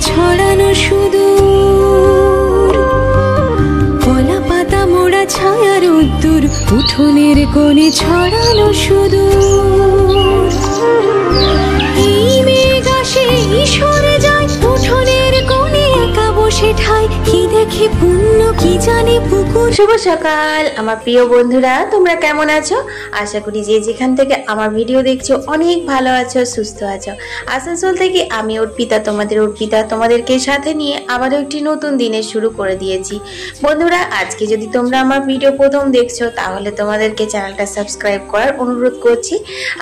ছড়ানো সুদূর, কলা পাতা মোড়া ছায়ার উদ্দূর, উঠোনের কোণে ছড়ানো সুদূর। এই মেঘ আসে সরে যায়, উঠোনের কোণে একা বসে ঠাই, কি দেখে পুণ্য কি জানে পুকুর। শুভ সকাল আমার প্রিয় বন্ধুরা, তোমরা কেমন আছো? আশা করি যে যেখান থেকে আমার ভিডিও দেখছো অনেক ভালো আছো, সুস্থ আছো। আসানসোল থেকে আমি অর্পিতা, তোমাদেরকে সাথে নিয়ে আবারও একটি নতুন দিনের শুরু করে দিয়েছি। বন্ধুরা, আজকে যদি তোমরা আমার ভিডিও প্রথম দেখছো তাহলে তোমাদেরকে চ্যানেলটা সাবস্ক্রাইব করার অনুরোধ করছি।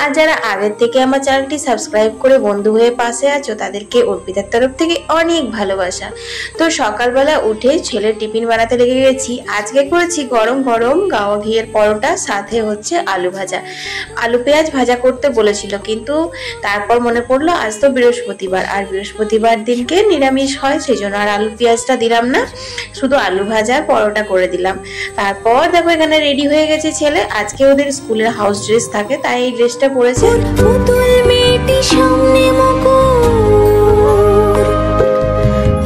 আর যারা আগের থেকে আমার চ্যানেলটি সাবস্ক্রাইব করে বন্ধু হয়ে পাশে আছো তাদেরকে অর্পিতার তরফ থেকে অনেক ভালোবাসা। তো সকালবেলা উঠে ছেলের টিফিন বানাতে লেগে গেছি। আজকে করেছি গরম গরম গাওয়া ঘিয়ের পরোটা, সাথে হচ্ছে আলু ভাজা। আলু পেঁয়াজ ভাজা করতে বলেছিল, কিন্তু তারপর মনে পড়লো আজ তো বৃহস্পতিবার, আর বৃহস্পতিবার দিনকে নিরামিষ হয়, সেই জন্য আর আলু পেঁয়াজটা দিলাম না, শুধু আলু ভাজা পরোটা করে দিলাম। তারপর দেখো এখানে রেডি হয়ে গেছে ছেলে। আজকে ওদের স্কুলের হাউস ড্রেস থাকে, তাই এই ড্রেসটা পরেছে। পুতুল মেয়েটি সামনে মুকুর,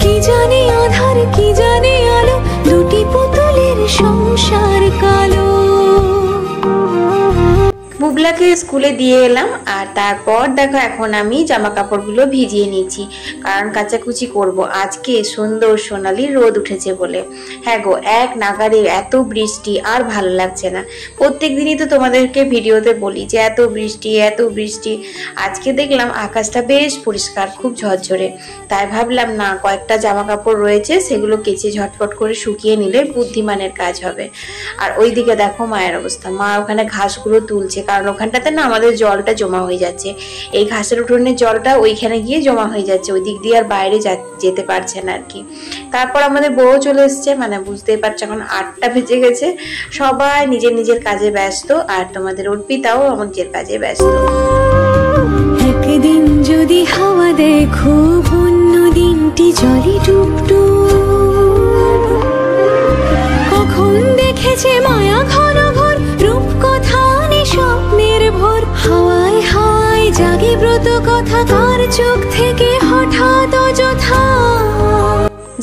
কি জানে আধার কি জানে আলো, দুটি পুতুলের সংসার কালো। বুবলাকে স্কুলে দিয়ে এলাম, আর তারপর দেখো এখন আমি জামা কাপড়গুলো ভিজিয়ে নিচ্ছি, কারণ কাচাকুচি করব। আজকে সুন্দর সোনালি রোদ উঠেছে বলে। হ্যাঁ গো, এক নাগারে এত বৃষ্টি, আর ভালো লাগছে না। প্রত্যেক দিনই তো তোমাদেরকে ভিডিওতে বলি যে এত বৃষ্টি এত বৃষ্টি। আজকে দেখলাম আকাশটা বেশ পরিষ্কার, খুব ঝরঝরে। তাই ভাবলাম না, কয়েকটা জামা কাপড় রয়েছে, সেগুলো কেচে ঝটপট করে শুকিয়ে নিলে বুদ্ধিমানের কাজ হবে। আর ওইদিকে দেখো মায়ের অবস্থা, মা ওখানে ঘাসগুলো তুলছে, কারণ ওখানটাতে না আমাদের জলটা জমা হয়ে যাচ্ছে। এই ঘাসের উঠোনের জলটা ওইখানে গিয়ে জমা হয়ে যাচ্ছে, ওই দিক দিয়ে আর বাইরে যেতে পারছে না আর কি। তারপর আমাদের বউ চলে এসছে, মানে বুঝতেই পারছো এখন 8টা বেজে গেছে। সবাই নিজের নিজের কাজে ব্যস্ত, আর তোমাদের অর্পিতাও আমার নিজের কাজে ব্যস্ত। একদিন যদি হাওয়া দেখো, অন্য দিনটি জলে ডুবডুব, কখন দেখেছে মায়া ঘন ঘোর, রূপকথা স্বপ্নের ভোর, হাওয়ায় হাওয়ায় জাগে ব্রত কথা, কার চোখ থেকে হঠাৎ অযথা।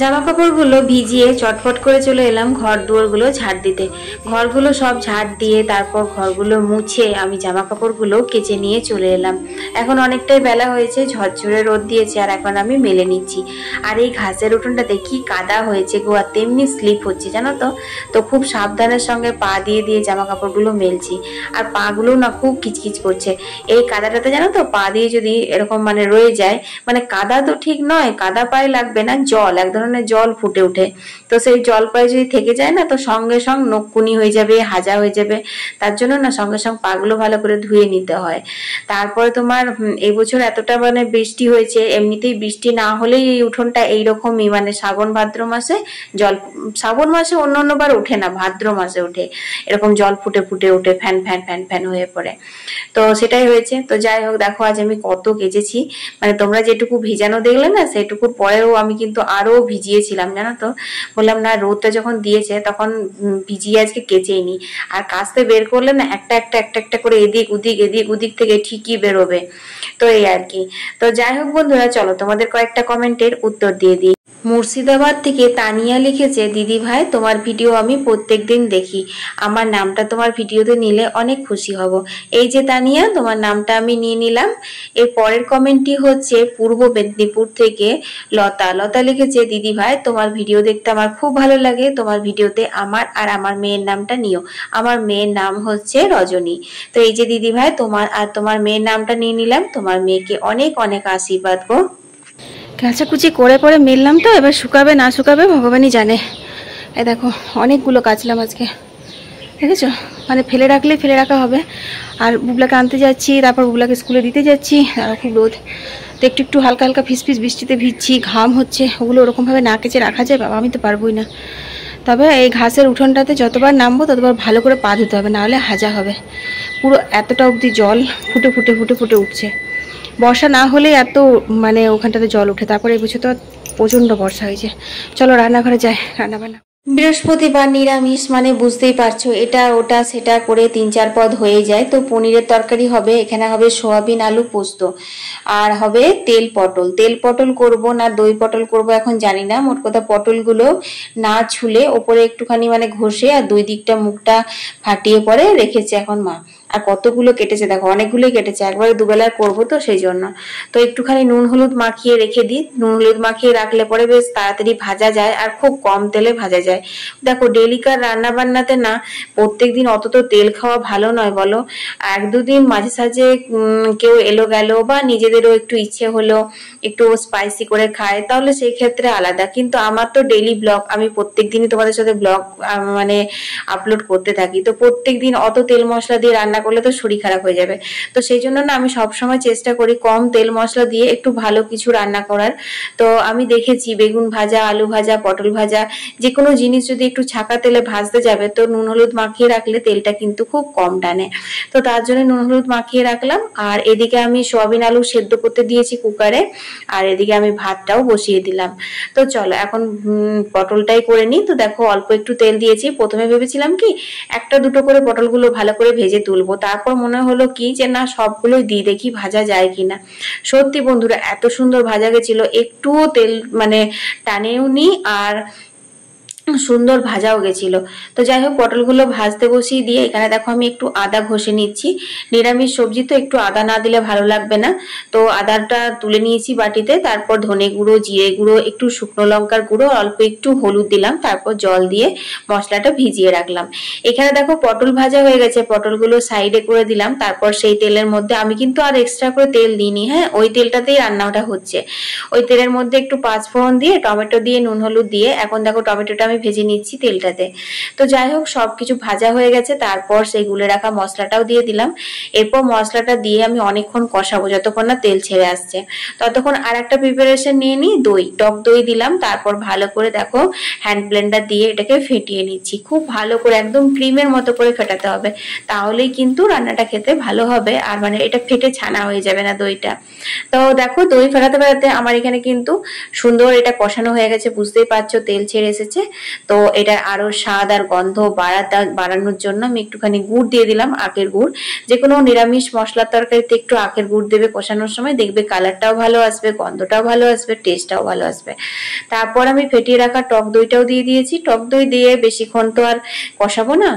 জামা কাপড়গুলো ভিজিয়ে চটপট করে চলে এলাম ঘর দুয়ারগুলো ঝাড় দিতে। ঘরগুলো সব ঝাড় দিয়ে তারপর ঘরগুলো মুছে আমি জামা কাপড়গুলো কেচে নিয়ে চলে এলাম। এখন অনেকটাই বেলা হয়েছে, ঝরঝরে রোদ দিয়েছে, আর এখন আমি মেলে নিচ্ছি। আর এই ঘাসের উঠোনটাতে কি কাদা হয়েছে গো, আর তেমনি স্লিপ হচ্ছে জানো তো। তো খুব সাবধানের সঙ্গে পা দিয়ে দিয়ে জামা কাপড়গুলো মেলছি, আর পাগুলো না খুব কিচকিচ করছে। এই কাদাটাতে জানো তো, পা দিয়ে যদি এরকম মানে রয়ে যায়, মানে কাদা তো ঠিক নয়, কাদা পায়ে লাগবে না, জল, এক ধরনের জল ফুটে ওঠে। তো সেই জল পায়ে যদি থেকে যায় না, তো সঙ্গে সঙ্গে নকুনি হয়ে যাবে, হাজা হয়ে যাবে। তার জন্য না সঙ্গে সঙ্গে পাগুলো ভালো করে ধুয়ে নিতে হয়। তারপরে তোমার এই বছর এতটা মানে বৃষ্টি হয়েছে, এমনিতেই বৃষ্টি না হলেই এই উঠোনটা এইরকমই, মানে শ্রাবণ ভাদ্র মাসে জল, শ্রাবণ মাসে অন্য বার ওঠে না, ভাদ্র মাসে ওঠে, এরকম জল ফুটে ফুটে ওঠে, ফ্যান ফ্যান ফ্যান ফ্যান হয়ে পড়ে। তো সেটাই হয়েছে। তো যাই হোক, দেখো আজ আমি কত কেচেছি, মানে তোমরা যেটুকু ভিজানো দেখলে না, সেটুকুর পরেও আমি কিন্তু আরো ভিজিয়েছিলাম জানো তো। বললাম না, রোদটা যখন দিয়েছে তখন ভিজিয়ে আজকে কেচেই নি। আর কাচতে বের করলে না একটা একটা করে এদিক ওদিক থেকে ঠিকই বেরোবে। তো এই আর কি। তো যাই হোক বন্ধুরা, চলো তোমাদের কয়েকটা কমেন্টের উত্তর দিয়ে দিই। মুর্শিদাবাদ থেকে তানিয়া লিখেছে, দিদি ভাই তোমার ভিডিও আমি প্রত্যেকদিন দেখি, আমার নামটা তোমার ভিডিওতে নিলে অনেক খুশি হব। এই যে তানিয়া, তোমার নামটা আমি নিয়ে নিলাম। এর পরের কমেন্টটি হচ্ছে পূর্ব মেদিনীপুর থেকে লতা লিখেছে, দিদি ভাই তোমার ভিডিও দেখতে আমার খুব ভালো লাগে, তোমার ভিডিওতে আমার আর আমার মেয়ের নামটা নিও, আমার মেয়ের নাম হচ্ছে রজনী। তো এই যে দিদি ভাই, তোমার আর তোমার মেয়ের নামটা নিয়ে নিলাম, তোমার মেয়েকে অনেক অনেক আশীর্বাদ গো। কাচাকুচি করে পরে মেললাম, তো এবার শুকাবে না শুকাবে ভগবানই জানে। এই দেখো অনেকগুলো কাচলাম আজকে, দেখেছো, মানে ফেলে রাখা হবে। আর বুবলাকে আনতে যাচ্ছি, তারপর বুবলাকে স্কুলে দিতে যাচ্ছি, আর খুব রোদ, তো একটু হালকা হালকা ফিসফিস বৃষ্টিতে ভিজছি, ঘাম হচ্ছে, ওগুলো ওরকমভাবে না কেচে রাখা যায় বাবা, আমি তো পারবোই না। তবে এই ঘাসের উঠোনটাতে যতবার নামবো ততবার ভালো করে পা ধুতে হবে, নাহলে হাজা হবে। পুরো এতটা অবধি জল ফুটে উঠছে। বর্ষা না হলে এত মানে ওখানটাতে জল ওঠে, তারপরে এই বছর তো প্রচণ্ড বর্ষা হয়েছে। চলো রান্নাঘরে যাই, রান্নাবান্না। বৃহস্পতিবার নিরামিষ মানে বুঝতেই পারছো, এটা ওটা সেটা করে 3-4 পদ হয়ে যায়। তো পনিরের তরকারি হবে, এখানে হবে সোয়াবিন আলু পোস্ত, আর হবে তেল পটল করব না দই পটল করব এখন জানি না। মোট কথা পটলগুলো না ছুলে ওপরে একটুখানি মানে ঘষে আর দুই দিকটা মুখটা ফাটিয়ে পরে রেখেছে এখন মা। আর কতগুলো কেটেছে দেখো, অনেকগুলোই কেটেছে, একবারে দুবেলার করবো তো সেই জন্য। তো একটুখানি নুন হলুদ মাখিয়ে রেখে দিই, নুন হলুদ মাখিয়ে রাখলে পরে বেশ তাড়াতাড়ি ভাজা যায় আর খুব কম তেলে ভাজা যায়। দেখো ডেলিকার রান্না বান্নাতে না প্রত্যেকদিন অত তো তেল খাওয়া ভালো নয় বলো। 1-2 দিন মাঝে সাঝে কেউ এলো গেল বা নিজেদেরও একটু ইচ্ছে হলো একটু স্পাইসি করে খায়, তাহলে সেই ক্ষেত্রে আলাদা। কিন্তু আমার তো ডেইলি ব্লগ, আমি প্রত্যেকদিনই তোমাদের সাথে ব্লগ মানে আপলোড করতে থাকি, তো প্রত্যেকদিন অত তেল মশলা দিয়ে রান্না করলে তো শরীর খারাপ হয়ে যাবে। তো সেই জন্য না আমি সবসময় চেষ্টা করি কম তেল মশলা দিয়ে একটু ভালো কিছু রান্না করার। তো আমি দেখেছি বেগুন ভাজা, আলু ভাজা, পটল ভাজা, যে কোনো জিনিস যদি একটু ছাকা তেলে ভাজতে যাবে তো নুন হলুদ মাখিয়ে রাখলে তেলটা কিন্তু খুব কম টানে। তো তার জন্য নুন হলুদ মাখিয়ে রাখলাম। আর এদিকে আমি সোয়াবিন আলু সেদ্ধ করতে দিয়েছি কুকারে, আর এদিকে আমি ভাতটাও বসিয়ে দিলাম। তো চলো এখন পটলটাই করে নিই। তো দেখো অল্প একটু তেল দিয়েছি, প্রথমে ভেবেছিলাম কি 1-2 করে পটলগুলো ভালো করে ভেজে তুলবো, তারপর মনে হলো কি যে না সবগুলোই দিয়ে দেখি ভাজা যায় কিনা। সত্যি বন্ধুরা এত সুন্দর ভাজা গেছিল, একটুও তেল মানে টানেও নি আর সুন্দর ভাজাও গেছিল। তো যাই হোক পটলগুলো ভাজতে বসিয়ে দিয়ে এখানে দেখো আমি একটু আদা ঘষে নিচ্ছি। নিরামিষ সবজি তো একটু আদা না দিলে ভালো লাগবে না। তো আদাটা তুলে নিয়েছি বাটিতে, তারপর ধনে গুঁড়ো, জিরে গুঁড়ো, একটু শুকনো লঙ্কার গুঁড়ো, অল্প একটু হলুদ দিলাম, তারপর জল দিয়ে মশলাটা ভিজিয়ে রাখলাম। এখানে দেখো পটল ভাজা হয়ে গেছে, পটলগুলো সাইডে করে দিলাম। তারপর সেই তেলের মধ্যে আমি কিন্তু আর এক্সট্রা করে তেল দিইনি, হ্যাঁ ওই তেলটাতেই রান্নাটা হচ্ছে। ওই তেলের মধ্যে একটু পাঁচফোড়ন দিয়ে টমেটো দিয়ে নুন হলুদ দিয়ে এখন দেখো টমেটোটা আমি ভেজে নিচ্ছি তেলটাতে। তো যাই হোক সবকিছু ভাজা হয়ে গেছে, তারপর সেই গুলে রাখা মশলাটাও দিয়ে দিলাম। এরপর মশলাটা দিয়ে আমি অনেকক্ষণ কষাবো যতক্ষণ না তেল ছেড়ে আসছে। ততক্ষণ আর একটা প্রিপারেশন নিয়ে নিই, টক দই দিলাম। তারপর ভালো করে দেখো হ্যান্ড ব্লেন্ডার দিয়ে এটাকে ফেটিয়ে নিচ্ছি, খুব ভালো করে একদম ক্রিমের মতো করে ফেটাতে হবে, তাহলেই কিন্তু রান্নাটা খেতে ভালো হবে। আর মানে এটা ফেটে ছানা হয়ে যাবে না দইটা। তো দেখো দই ফেটাতে ফেটাতে আমার এখানে কিন্তু সুন্দর এটা কষানো হয়ে গেছে, বুঝতেই পারছো তেল ছেড়ে এসেছে। তো এটা আরো স্বাদ আর গন্ধ বাড়ানোর জন্য আমি একটুখানি গুড় দিয়ে দিলাম, আখের গুড়। যে কোনো নিরামিষ মশলার তরকারিতে একটু আখের গুড় দেবে কষানোর সময়, দেখবে কালারটাও ভালো আসবে, গন্ধটাও ভালো আসবে, টেস্টটাও ভালো আসবে। তারপর আমি ফেটিয়ে রাখা টক দইটাও দিয়ে দিয়েছি। টক দই দিয়ে বেশিক্ষণ তো আর কষাবো না,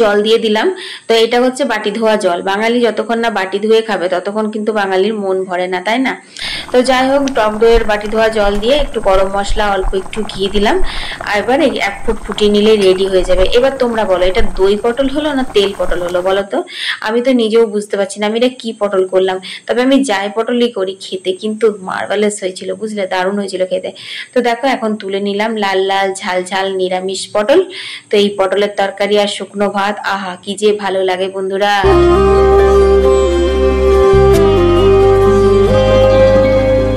জল দিয়ে দিলাম। তো এটা হচ্ছে বাটি ধোয়া জল, বাঙালি যতক্ষণ না বাটি ধুয়ে খাবে ততক্ষণ কিন্তু বাঙালির মন ভরে না, তাই না? তো যাই হোক টক দইয়ের বাটি ধোয়া জল দিয়ে একটু গরম মশলা, অল্প একটু ঘি দিলাম। আর এবার 1 ফুট ফুটিয়ে নিলে রেডি হয়ে যাবে। এবার তোমরা বলো এটা দই পটল হলো না তেল পটল হলো বলো তো? আমি তো নিজেও বুঝতে পারছি না আমি এটা কি পটল করলাম। তবে আমি যাই পটলই করি খেতে কিন্তু মার্ভেলাস হয়েছিল, বুঝলে, দারুণ হয়েছিল খেতে। তো দেখো এখন তুলে নিলাম লাল লাল ঝাল ঝাল নিরামিষ পটল। তো এই পটলের তরকারি আর শুকনো ভাত, আহা কি যে ভালো লাগে বন্ধুরা।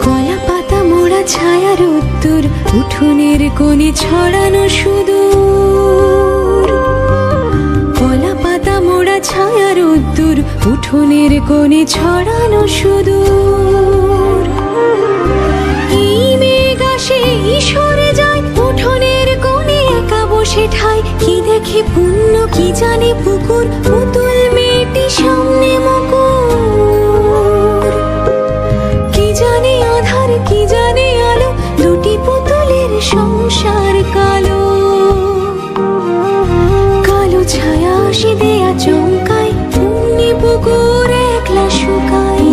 কলা পাতা মোড়া ছায়ার উত্তর, উঠোনের কোণে ছড়ানো সুদূর। কলা পাতা মোড়া ছায়ার উত্তর, উঠোনের কোণে ছড়ানো সুদূর। এই মেঘ আসে সরে যায়, উঠোনের কোণে একা বসে ঠায়। কি দেখে পুণ্য কি জানে পুকুর, পুতুল মেয়েটি সামনে মুকুর। কি জানে আধার কি জানে আলো, দুটি পুতুলের সংসার কালো। কালো ছায়া আসে দেয়া চমকায়, পুণ্যি পুকুর একলা শুকায়।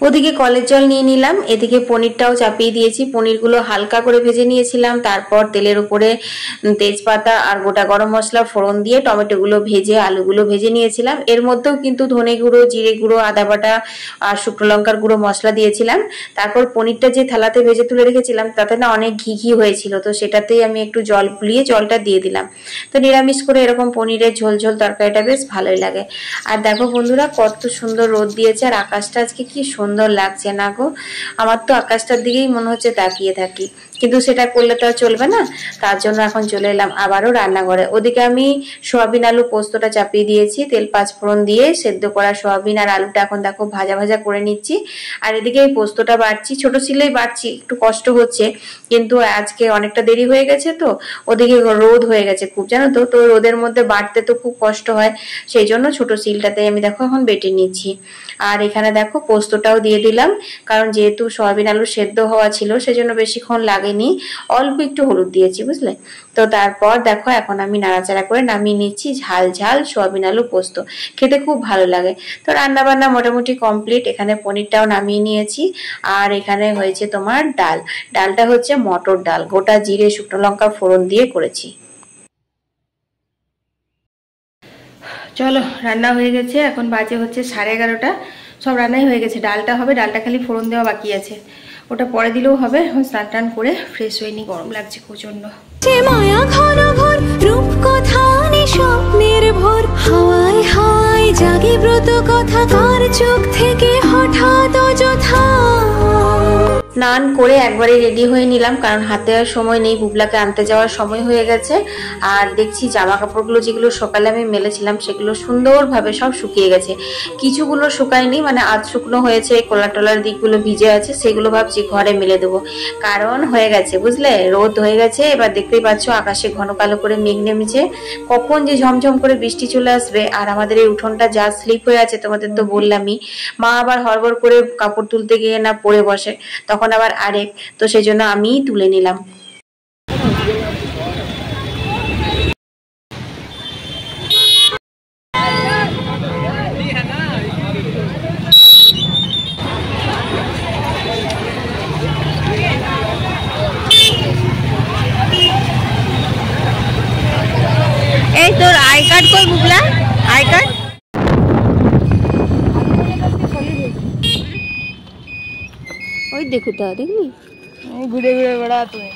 ওদিকে কলের জল নিয়ে নিলাম, এদিকে পনিরটাও চাপিয়ে দিয়েছি। পনিরগুলো হালকা করে ভেজে নিয়েছিলাম, তারপর তেলের উপরে তেজপাতা আর গোটা গরম মশলা ফোড়ন দিয়ে টমেটোগুলো ভেজে আলুগুলো ভেজে নিয়েছিলাম। এর মধ্যেও কিন্তু ধনে গুঁড়ো, জিরে গুঁড়ো, আদা বাটা আর শুকনো লঙ্কার গুঁড়ো মশলা দিয়েছিলাম। তারপর পনিরটা যে থালাতে ভেজে তুলে রেখেছিলাম তাতে না অনেক ঘি ঘি হয়েছিল, তো সেটাতেই আমি একটু জল ফুলিয়ে জলটা দিয়ে দিলাম। তো নিরামিষ করে এরকম পনিরের ঝোল ঝোল তরকারিটা বেশ ভালোই লাগে। আর দেখো বন্ধুরা কত সুন্দর রোদ দিয়েছে আর আকাশটা আজকে কি সুন্দর লাগছে না গো। আমার তো আকাশটার দিকেই মনে হচ্ছে তাকিয়ে থাকি, কিন্তু সেটা করলে তো আর চলবে না। তার জন্য এখন চলে এলাম আবারও রান্নাঘরে। ওদিকে আমি সোয়াবিন আলু পোস্তটা চাপিয়ে দিয়েছি, তেল পাঁচফোড়ন দিয়ে সেদ্ধ করা সোয়াবিন আর আলুটা এখন দেখো ভাজা ভাজা করে নিচ্ছি। আর এদিকে এই পোস্তটা বাটছি, ছোট শিলেই বাটছি, একটু কষ্ট হচ্ছে, কিন্তু আজকে অনেকটা দেরি হয়ে গেছে তো, ওদিকে রোদ হয়ে গেছে খুব, জানো তো, তো রোদের মধ্যে বাটতে তো খুব কষ্ট হয়, সেই জন্য ছোট শিলটাতে আমি দেখো এখন বেটে নিচ্ছি। আর এখানে দেখো পোস্তটাও দিয়ে দিলাম, কারণ যেহেতু সয়াবিন আলু সেদ্ধ হওয়া ছিল সেজন্য বেশিক্ষণ লাগেনি, অল্প একটু হলুদ দিয়েছি, বুঝলে তো। তারপর দেখো এখন আমি নাড়াচাড়া করে নামিয়ে নিচ্ছি ঝাল ঝাল সয়াবিন আলু পোস্ত, খেতে খুব ভালো লাগে। তো রান্না বান্না মোটামুটি কমপ্লিট, এখানে পনিরটাও নামিয়ে নিয়েছি। আর এখানে হয়েছে তোমার ডালটা হচ্ছে মটর ডাল, গোটা জিরে শুকনো লঙ্কা ফোড়ন দিয়ে করেছি। চলো রান্না হয়ে গেছে, এখন বাজে হচ্ছে 11:30, সব রান্নাই হয়ে গেছে। ডালটা হবে, ডালটা খালি ফোড়ন দেওয়া বাকি আছে, ওটা পরে দিলেও হবে। এখন স্নান টান করে ফ্রেশ হয়ে নি, গরম লাগছে প্রচন্ড। মায়া ঘন ঘর রূপ কথা স্বপ্নের ভোর, হাওয়ায় হাওয়ায় জাগে ব্রত কথা, কার চোখ থেকে হঠাৎ অযথা। স্নান করে একবারে রেডি হয়ে নিলাম, কারণ হাতে আর সময় নেই, বুবলাকে আনতে যাওয়ার সময় হয়ে গেছে। আর দেখছি জামা কাপড়গুলো যেগুলো সকালে আমি মেলেছিলাম সেগুলো সুন্দরভাবে সব শুকিয়ে গেছে, কিছুগুলো শুকায়নি, মানে আধ শুকনো হয়েছে, কলার টলার দিকগুলো ভিজে আছে, সেগুলো ভাবছি ঘরে মেলে দেবো, কারণ হয়ে গেছে বুঝলে, রোদ হয়ে গেছে। এবার দেখতেই পাচ্ছ আকাশে ঘন কালো করে মেঘ নেমেছে, কখন যে ঝমঝম করে বৃষ্টি চলে আসবে। আর আমাদের এই উঠোনটা যা স্লিপ হয়ে আছে তোমাদের তো বললামই, মা আবার হড়বড় করে কাপড় তুলতে গিয়ে না পড়ে বসে, তখন আবার আরেক, তো সেই জন্য আমিই তুলে নিলাম। এই তোর আই কার্ড কই বুবলা, আই কার্ড? ওই দেখুটা দেখলি ঘুরে ঘুরে বেড়া তুমি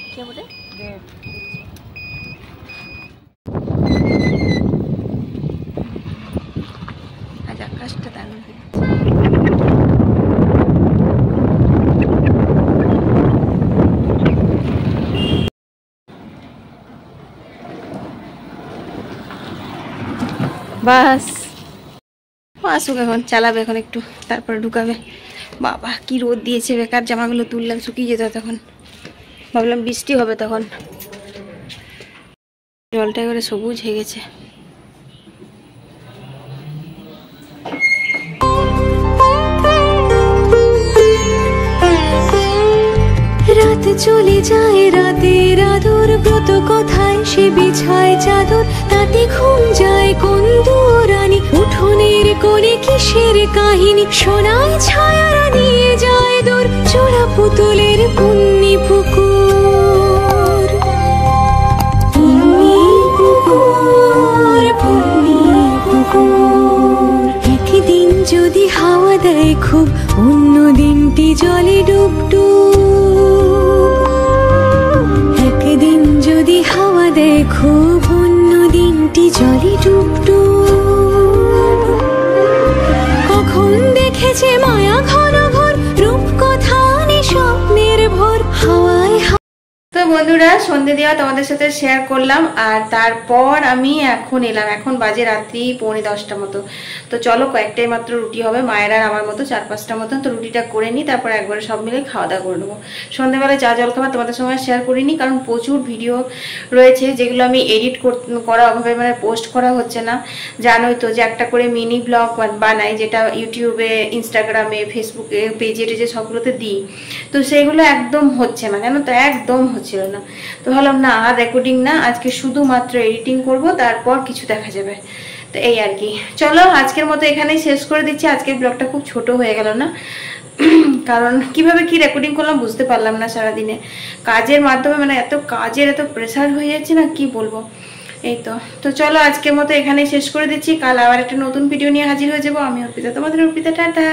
আকাশটা দারুণ। বাস আসুক, এখন চালাবে, এখন একটু তারপরে ঢুকাবে। বাবা কি রোদ দিয়েছে, বেকার জামাগুলো তুললাম, শুকিয়ে যেত তখন, ভাবলাম বৃষ্টি হবে, তখন জলটা এবারে সবুজ হয়ে গেছে। রাত চলে যায়, রাতের আদর ব্রত কথায় সে বিছায় চাদর, তাতে ঘুম যায় কোন দুরানি, উঠোনের কোণে কিসের কাহিনী, সোনায় ছায়ারা নিয়ে যায় দূর, চোরা পুতুলের পুন্নি পুকুর, পুন্নি পুকুর, পুন্নি পুকুর। একদিন যদি হাওয়া দেয় খুব, অন্য দিনটি জলে ডুবডুব, একদিন যদি হাওয়া দেয় খুব, অন্য দিনটি জলে ডুবডুব। কখন দেখেছে মায়া ঘন ঘর রূপ কথা স্বপ্নের ভোর, হাওয়ায়। তো বন্ধুরা সন্ধে দেওয়া তোমাদের সাথে শেয়ার করলাম, আর তারপর আমি এখন এলাম, এখন বাজে রাত্রি 9:45 মতো। তো চলো কয়েকটাই মাত্র রুটি হবে, মায়ের আর আমার মতো 4-5টা মতন, তো রুটিটা করে নিই, তারপর একবারে সব মিলে খাওয়া দাওয়া করে নেবো। সন্ধ্যেবেলায় চা জল খাবার তোমাদের সঙ্গে শেয়ার করিনি, কারণ প্রচুর ভিডিও রয়েছে যেগুলো আমি এডিট করা অভাবে মানে পোস্ট করা হচ্ছে না। জানোই তো যে একটা করে মিনি ব্লগ বানাই, যেটা ইউটিউবে, ইনস্টাগ্রামে, ফেসবুকে, পেজে টেজে সবগুলোতে দিই, তো সেইগুলো একদম হচ্ছে না, জানো তো, একদম ছিল না। তো ভাবলাম না, আর রেকর্ডিং না, আজকে শুধুমাত্র এডিটিং করব, তারপর কিছু দেখা যাবে। তো এই আর কি, চলো আজকের মতো এখানেই শেষ করে দিচ্ছি। আজকের ব্লগটা খুব ছোট হয়ে গেল না, কারণ কিভাবে কি রেকর্ডিং করলাম বুঝতে পারলাম না, সারাদিনে কাজের মাধ্যমে মানে এত কাজের এত প্রেসার হয়ে যাচ্ছে না, কি বলবো। এই তো চলো আজকের মতো এখানেই শেষ করে দিচ্ছি, কাল আবার একটা নতুন ভিডিও নিয়ে হাজির হয়ে যাবো। আমি অর্পিতা, তোমাদের অর্পিতা, টাটা।